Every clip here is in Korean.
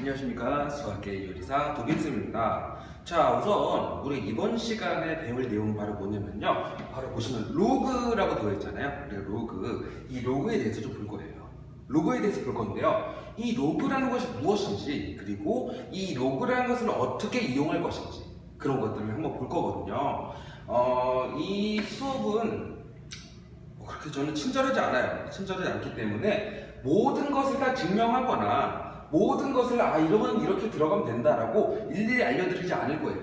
안녕하십니까. 수학계 요리사 도빈쌤입니다. 자, 우선 우리 이번 시간에 배울 내용은 바로 뭐냐면요, 바로 보시면 로그라고 되어 있잖아요. 우리가 로그, 이 로그에 대해서 좀 볼 거예요. 로그에 대해서 볼 건데요, 이 로그라는 것이 무엇인지, 그리고 이 로그라는 것을 어떻게 이용할 것인지, 그런 것들을 한번 볼 거거든요. 이 수업은 그렇게 저는 친절하지 않아요. 친절하지 않기 때문에 모든 것을 다 증명하거나 모든 것을 이러면 이렇게 들어가면 된다라고 일일이 알려드리지 않을 거예요.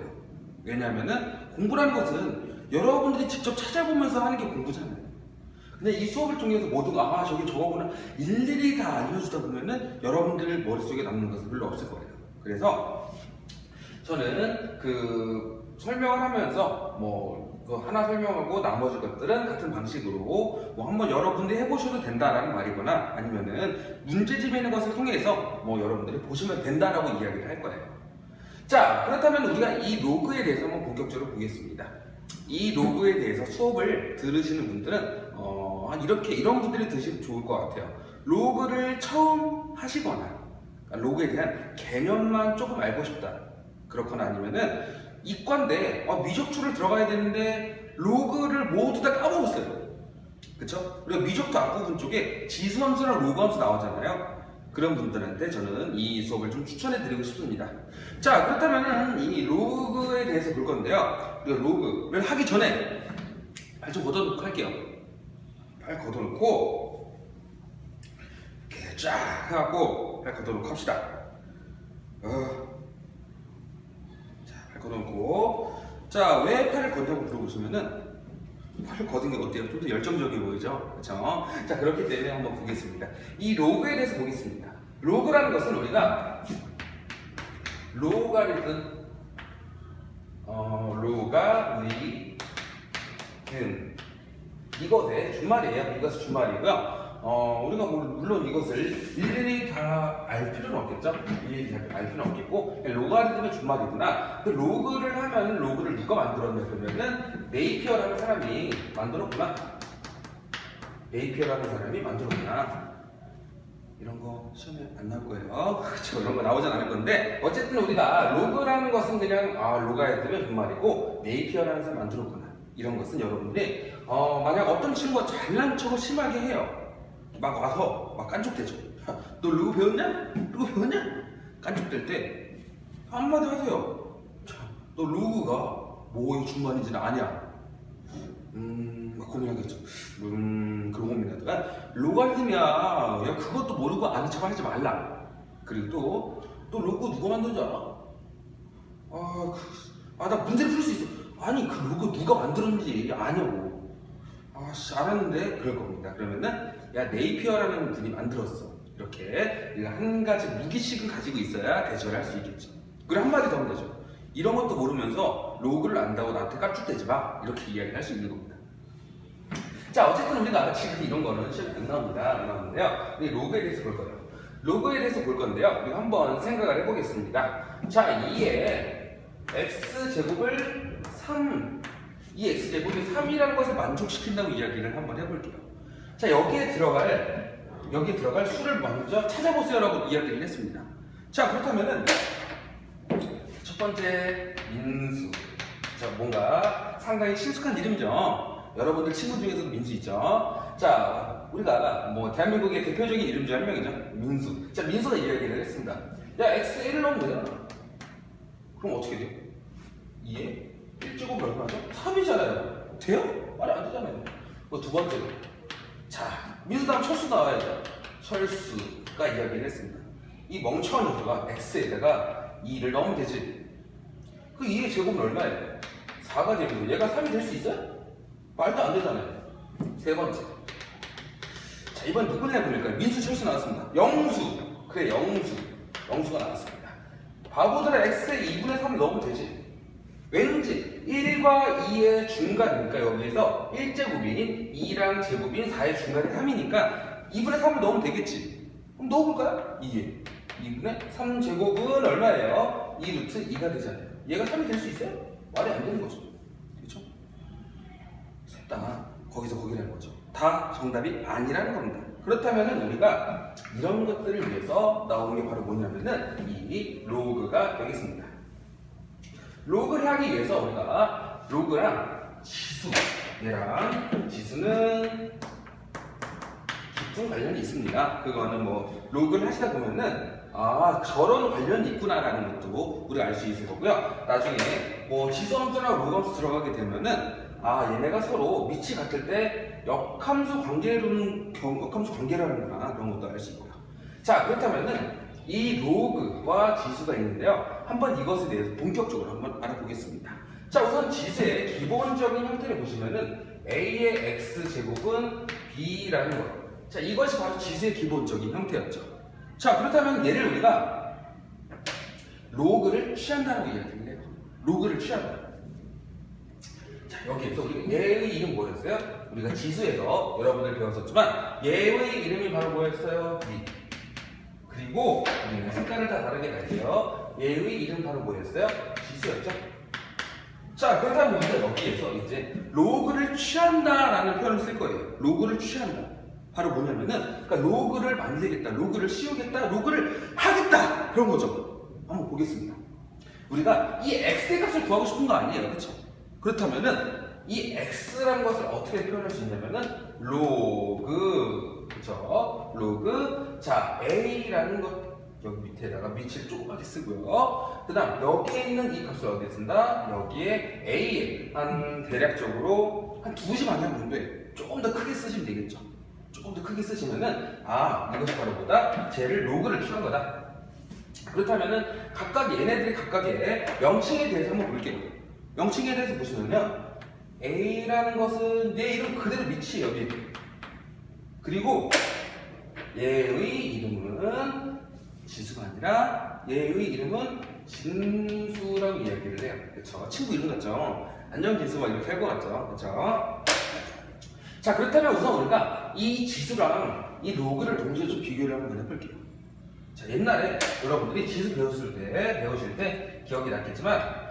왜냐하면은 공부라는 것은 여러분들이 직접 찾아보면서 하는 게 공부잖아요. 근데 이 수업을 통해서 모든 저기 저거구나 일일이 다 알려주다 보면은 여러분들 머릿속에 남는 것은 별로 없을 거예요. 그래서 저는 설명을 하면서 하나 설명하고 나머지 것들은 같은 방식으로 한번 여러분들이 해보셔도 된다라는 말이거나 아니면은 문제집에 있는 것을 통해서 여러분들이 보시면 된다라고 이야기를 할 거예요. 자, 그렇다면 우리가 이 로그에 대해서 한번 본격적으로 보겠습니다. 이 로그에 대해서 수업을 들으시는 분들은 이런 분들이 들으시면 좋을 것 같아요. 로그를 처음 하시거나 로그에 대한 개념만 조금 알고 싶다, 그렇거나 아니면은 이과인데 미적초를 들어가야 되는데 로그를 모두 다 까먹었어요. 그쵸? 우리가 미적초 앞부분 쪽에 지수함수랑 로그함수 나오잖아요. 그런 분들한테 저는 이 수업을 좀 추천해 드리고 싶습니다. 자, 그렇다면 이 로그에 대해서 볼 건데요, 우리가 로그를 하기 전에 발 좀 걷어놓고 할게요. 발 걷어놓고 이렇게 쫙 해갖고 발 걷어놓고 합시다. 걷어놓고, 자, 왜 팔을 걷냐고 물어보시면은 팔을 걷은 게 어때요? 좀 더 열정적이 보이죠? 그렇죠? 자, 그렇기 때문에 한번 보겠습니다. 이 로그에 대해서 보겠습니다. 로그라는 것은 우리가 로가리즘, 로가리즘 이것의 준말이에요. 이것의 준말이고요. 우리가 물론 이것을 일일이 다 알 필요는 없겠죠? 일일이 다 알 필요는 없겠고, 로가리즘의 준말이구나. 그 로그를 하면 로그를 누가 만들었냐 그러면은 네이피어라는 사람이 만들었구나. 네이피어라는 사람이 만들었구나. 이런 거 시험에 안 나올 거예요. 그렇죠? 이런 거 나오진 않을 건데, 어쨌든 우리가 로그라는 것은 그냥 로가리즘의 준말이고 네이피어라는 사람이 만들었구나. 이런 것은 여러분들이 만약 어떤 친구가 잘난 척을 심하게 해요. 막 와서 막 깐족대죠. 너 로그 배웠냐? 로그 배웠냐? 깐족될 때 한마디 하세요. 너 로그가 뭐의 준말인지는 아냐? 막 고민하겠죠. 그런 고민하다가 로가리즘이야. 야, 그것도 모르고 아는 척 하지 말라. 그리고 또 로그 누가 만든지 알아? 나 문제를 풀 수 있어. 아니, 그 로그 누가 만들었는지 아냐고. 알았는데 그럴 겁니다. 그러면은 야, 네이피어라는 분이 만들었어. 이렇게 한 가지 무기씩은 가지고 있어야 대처를 할 수 있겠죠. 그리고 한마디 더 하면 되죠. 이런 것도 모르면서 로그를 안다고 나한테 깍죽대지 마. 이렇게 이야기를 할 수 있는 겁니다. 자, 어쨌든 우리가 지금 이런 거는 시험에 안 나옵니다. 안 나오는데요. 우리 로그에 대해서 볼 거예요. 로그에 대해서 볼 건데요, 우리가 한번 생각을 해보겠습니다. 자, 이에 x제곱을 3, 이 x제곱이 3이라는 것을 만족시킨다고 이야기를 한번 해볼게요. 자, 여기에 들어갈 수를 먼저 찾아보세요라고 이야기를 했습니다. 자, 그렇다면은 첫 번째 민수. 자, 뭔가 상당히 친숙한 이름이죠. 여러분들 친구 중에서도 민수 있죠. 자, 우리가 대한민국의 대표적인 이름 중 한 명이죠. 민수. 자, 민수가 이야기를 했습니다. 야, x 1을 넣으면 되잖아. 그럼 어떻게 돼요? 2에 1제곱이 얼마죠? 3이잖아요. 돼요? 말이 안 되잖아요. 두 번째로, 자, 민수 다음 철수 나와야죠. 철수가 이야기를 했습니다. 이 멍청한 녀석아 x에다가 2를 넣으면 되지. 그 2의 제곱은 얼마예요? 4가 되면 얘가 3이 될 수 있어요? 말도 안 되잖아요. 세 번째, 자, 이번 누굴 내볼까요? 민수 철수 나왔습니다. 영수. 그래, 영수가 나왔습니다. 바보들아, x에 2분의 3을 넣으면 되지. 왠지 1과 2의 중간이니까 여기에서 1제곱인 2랑 제곱인 4의 중간이 3이니까 2분의 3을 넣으면 되겠지. 그럼 넣어볼까요? 2에 2분의 3제곱은 얼마예요? 2루트 2가 되잖아요. 얘가 3이 될 수 있어요? 말이 안 되는 거죠. 그렇죠? 셋 다 거기서 거기라는 거죠. 다 정답이 아니라는 겁니다. 그렇다면 우리가 이런 것들을 위해서 나오는 게 바로 뭐냐면은 이 로그가 되겠습니다. 로그를 하기 위해서 우리가 로그랑 지수, 얘랑 지수는 깊은 관련이 있습니다. 그거는 뭐 로그를 하시다 보면은 저런 관련이 있구나라는 것도 우리가 알 수 있을 거고요. 나중에 뭐 지수함수나 로그함수 들어가게 되면은 얘네가 서로 밑이 같을 때 역함수 관계라는구나 그런 것도 알 수 있고요. 자, 그렇다면은 이 로그와 지수가 있는데요. 한번 이것에 대해서 본격적으로 한번 알아보겠습니다. 자, 우선 지수의 기본적인 형태를 보시면은 a의 x제곱은 b라는 것. 자, 이것이 바로 지수의 기본적인 형태였죠. 자, 그렇다면 얘를 우리가 로그를 취한다라고 이야기를 해요. 로그를 취한다. 자, 여기에서 우리가 얘의 이름 뭐였어요? 우리가 지수에서 여러분들 배웠었지만 얘의 이름이 바로 뭐였어요? b. 그리고 우리는 색깔을 다 다르게 갈게요. 얘의 이름 바로 뭐였어요? 지수였죠? 자, 그렇다면 우리가 여기에서 이제 로그를 취한다라는 표현을 쓸 거예요. 로그를 취한다. 바로 뭐냐면은, 그러니까 로그를 만들겠다, 로그를 씌우겠다, 로그를 하겠다! 그런 거죠. 한번 보겠습니다. 우리가 이 x의 값을 구하고 싶은 거 아니에요. 그쵸? 그렇다면은, 이 x라는 것을 어떻게 표현할 수 있냐면은, 로그, 그쵸? 로그, 자, a라는 것, 여기 밑에다가 밑을 조그맣게 쓰고요. 그 다음, 여기에 있는 이 값을 어디에 쓴다? 여기에 a에 한 대략적으로 한 2시 방향 정도에 조금 더 크게 쓰시면 되겠죠. 조금 더 크게 쓰시면은 이것이 바로 뭐다? 쟤를 로그를 취한 거다. 그렇다면은 각각 얘네들이 각각의 명칭에 대해서 한번 볼게요. 명칭에 대해서 보시면요, a라는 것은 얘 이름 그대로 밑이 여기, 그리고 얘의 이름은 지수가 아니라 얘의 이름은 진수라고 이야기를 해요. 그쵸? 친구 이름 같죠? 안녕진수 막 이렇게 할 것 같죠? 그쵸? 자, 그렇다면 우선 우리가 이 지수랑 이 로그를 동시에 좀 비교를 한번 해볼게요. 자, 옛날에 여러분들이 지수 배우실 때 기억이 났겠지만,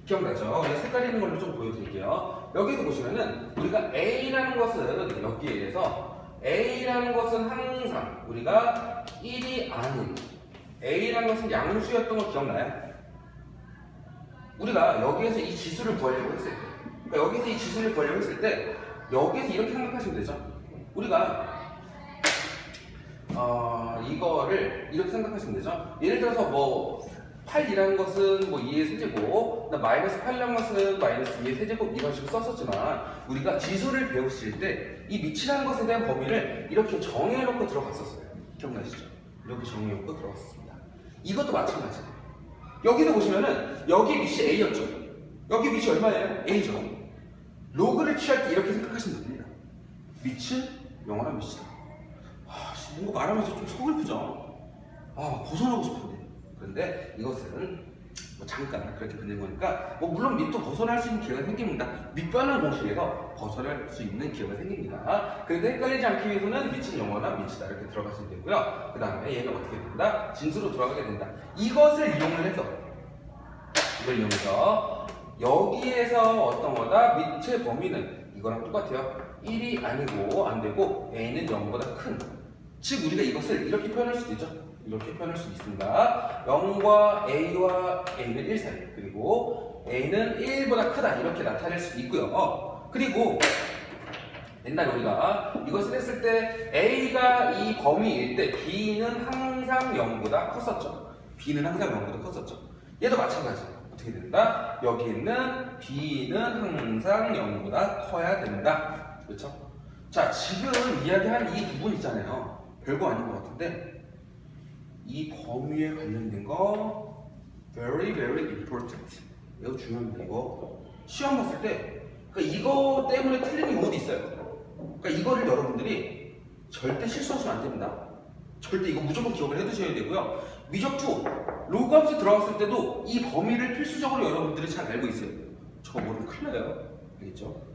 기억나죠? 우리가 색깔 있는 걸로 좀 보여드릴게요. 여기서 보시면은 우리가 A라는 것은 여기에서 A라는 것은 항상 우리가 1이 아닌 A라는 것은 양수였던 거 기억나요? 우리가 여기에서 이 지수를 구하려고 했을 때, 그러니까 여기서 이 지수를 구하려고 했을 때 여기에서 이렇게 생각하시면 되죠. 우리가 이거를 이렇게 생각하시면 되죠. 예를 들어서 뭐 8이라는 것은 뭐 2의 세제곱, 마이너스 8이라는 것은 마이너스 2의 세제곱 이런 식으로 썼었지만, 우리가 지수를 배우실 때 이 밑이라는 것에 대한 범위를 이렇게 정해놓고 들어갔었어요. 기억나시죠? 이렇게 정해놓고 들어갔습니다. 이것도 마찬가지예요. 여기서 보시면은 여기 밑이 A였죠. 여기 밑이 얼마예요? A죠. 로그를 취할 때 이렇게 생각하시면 됩니다. 밑은 영원한 밑이다. 뭔가 말하면서 좀 서글프죠? 벗어나고 싶은데. 그런데 이것은 뭐 잠깐 그렇게 끝낸 거니까, 뭐 물론 밑도 벗어날 수 있는 기회가 생깁니다. 밑변환 공식에서 벗어날 수 있는 기회가 생깁니다. 그런데 헷갈리지 않기 위해서는 밑은 영원한 밑이다 이렇게 들어가시면 되고요. 그 다음에 얘가 어떻게 된다? 진수로 들어가게 된다. 이것을 이용을 해서, 이걸 이용해서 여기에서 어떤 거다? 밑의 범위는 이거랑 똑같아요. 1이 아니고 안 되고 a는 0보다 큰, 즉 우리가 이것을 이렇게 표현할 수도 있죠. 이렇게 표현할 수 있습니다. 0과 a와 a는 1 사이, 그리고 a는 1보다 크다 이렇게 나타낼 수도 있고요. 그리고 옛날에 우리가 이것을 했을 때 a가 이 범위일 때 b는 항상 0보다 컸었죠. b는 항상 0보다 컸었죠. 얘도 마찬가지예요. 어떻게 된다? 여기 있는 b는 항상 0보다 커야 된다. 그렇죠? 자, 지금 이야기한 이 부분 있잖아요. 별거 아닌 것 같은데 이 범위에 관련된 거 very important. 이거 중요합니다. 이거 시험 봤을 때, 그러니까 이거 때문에 틀린 경우도 있어요. 그러니까 이거를 여러분들이 절대 실수하시면 안 됩니다. 절대 이거 무조건 기억을 해두셔야 되고요. 미적투 로그 함수 들어갔을 때도 이 범위를 필수적으로 여러분들이 잘 알고 있어야 돼요. 저거 모르면 큰일 나요. 알겠죠?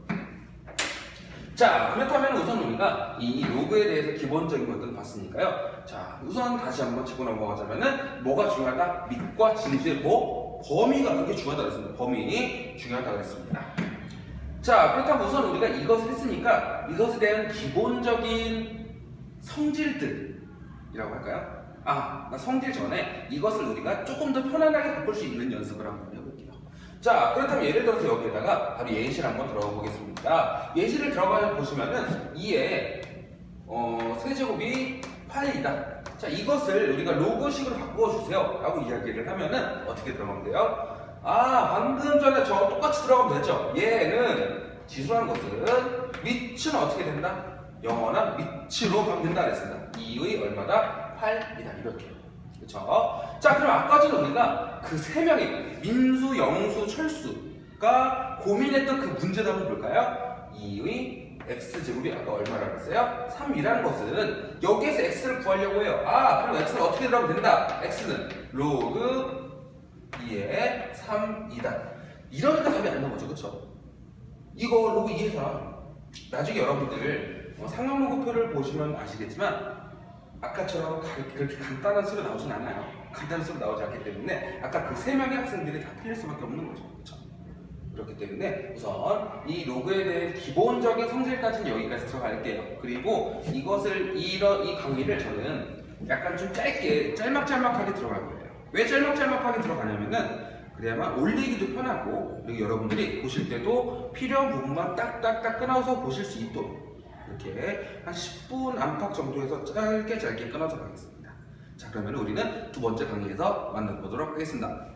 자, 그렇다면 우선 우리가 이 로그에 대해서 기본적인 것들을 봤으니까요. 자, 우선 다시 한번 짚고 넘어가자면은 뭐가 중요하다? 밑과 진수의 뭐? 범위가 그렇게 중요하다고 했습니다. 범위 중요하다고 했습니다. 자, 그렇다면 우선 우리가 이것을 했으니까 이것에 대한 기본적인 성질들이라고 할까요? 나 성질 전에 이것을 우리가 조금 더 편안하게 바꿀 수 있는 연습을 한번 해볼게요. 자, 그렇다면 예를 들어서 여기에다가 바로 예시를 한번 들어가 보겠습니다. 예시를 들어가 보시면은 2의 세제곱이 8이다. 자, 이것을 우리가 로그식으로 바꿔주세요 라고 이야기를 하면은 어떻게 들어가면 돼요? 방금 전에 저 똑같이 들어가면 되죠. 얘는 지수라는 것은 밑은 어떻게 된다? 영원한 밑으로 가면 된다 그랬습니다. 2의 얼마다? 8이다. 이렇게. 그쵸? 자, 그럼 아까 전에 우리가 그 세 명의 민수, 영수, 철수가 고민했던 그 문제답을 볼까요? 2의 x제곱이 아까 얼마라고 했어요? 3이라는 것은 여기에서 x를 구하려고 해요. 그럼 x는 어떻게 들어가면 된다? x는 로그 2의 3이다. 이러니까 답이 안 나오죠. 그쵸? 이거 로그 2의 3 나중에 여러분들 상용로그표를 보시면 아시겠지만 아까처럼 그렇게 간단한 수로 나오진 않아요. 간단한 수로 나오지 않기 때문에 아까 그 세 명의 학생들이 다 틀릴 수밖에 없는 거죠. 그렇죠? 그렇기 때문에 우선 이 로그에 대해 기본적인 성질까지는 여기까지 들어갈게요. 그리고 이것을 이 강의를 저는 약간 좀 짤막짤막하게 들어갈 거예요. 왜 짤막짤막하게 들어가냐면은 그래야만 올리기도 편하고 그리고 여러분들이 보실 때도 필요한 부분만 딱딱딱 끊어서 보실 수 있도록 이렇게 한 10분 안팎 정도에서 짧게 끊어서 가겠습니다. 자, 그러면 우리는 두 번째 강의에서 만나보도록 하겠습니다.